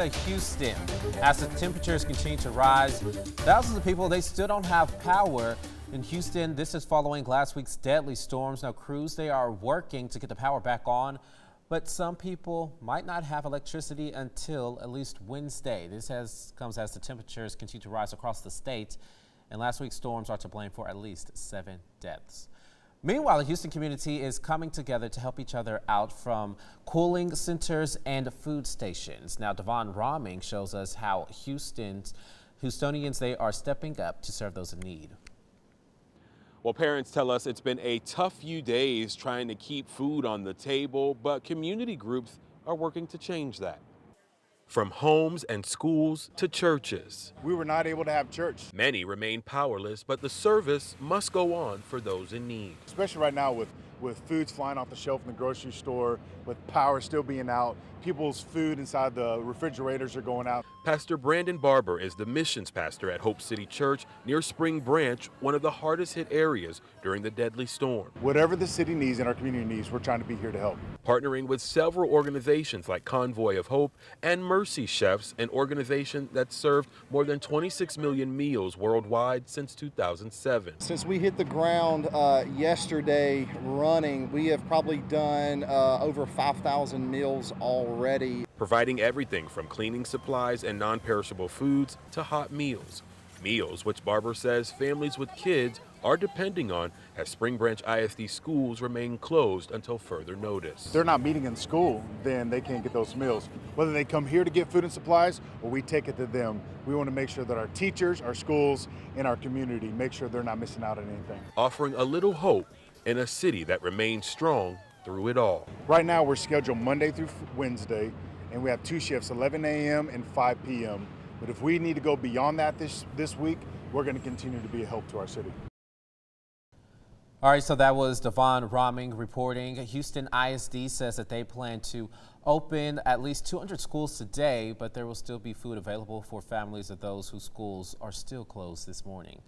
Houston, as the temperatures continue to rise, thousands of people, they still don't have power. In Houston, this is following last week's deadly storms. Now, crews, they are working to get the power back on, but some people might not have electricity until at least Wednesday. Comes as the temperatures continue to rise across the state, and last week's storms are to blame for at least 7 deaths. Meanwhile, the Houston community is coming together to help each other out from cooling centers and food stations. Now, Devon Rahming shows us how Houstonians, they are stepping up to serve those in need. Well, parents tell us it's been a tough few days trying to keep food on the table, but community groups are working to change that. From homes and schools to churches. We were not able to have church. Many remain powerless, but the service must go on for those in need. Especially right now with foods flying off the shelf in the grocery store, with power still being out, people's food inside the refrigerators are going out. Pastor Brandon Barber is the missions pastor at Hope City Church near Spring Branch, one of the hardest hit areas during the deadly storm. Whatever the city needs and our community needs, we're trying to be here to help. Partnering with several organizations like Convoy of Hope and Mercy Chefs, an organization that served more than 26 million meals worldwide since 2007. Since we hit the ground yesterday running, we have probably done over 5,000 meals already. Providing everything from cleaning supplies and non-perishable foods to hot meals. Meals which Barber says families with kids are depending on as Spring Branch ISD schools remain closed until further notice. If they're not meeting in school, then they can't get those meals. Whether they come here to get food and supplies or we take it to them, we want to make sure that our teachers, our schools, and our community make sure they're not missing out on anything. Offering a little hope in a city that remains strong through it all. Right now we're scheduled Monday through Wednesday, and we have 2 shifts, 11 a.m. and 5 p.m. But if we need to go beyond that this week, we're going to continue to be a help to our city. All right, so that was Devon Rahming reporting. Houston ISD says that they plan to open at least 200 schools today, but there will still be food available for families of those whose schools are still closed this morning.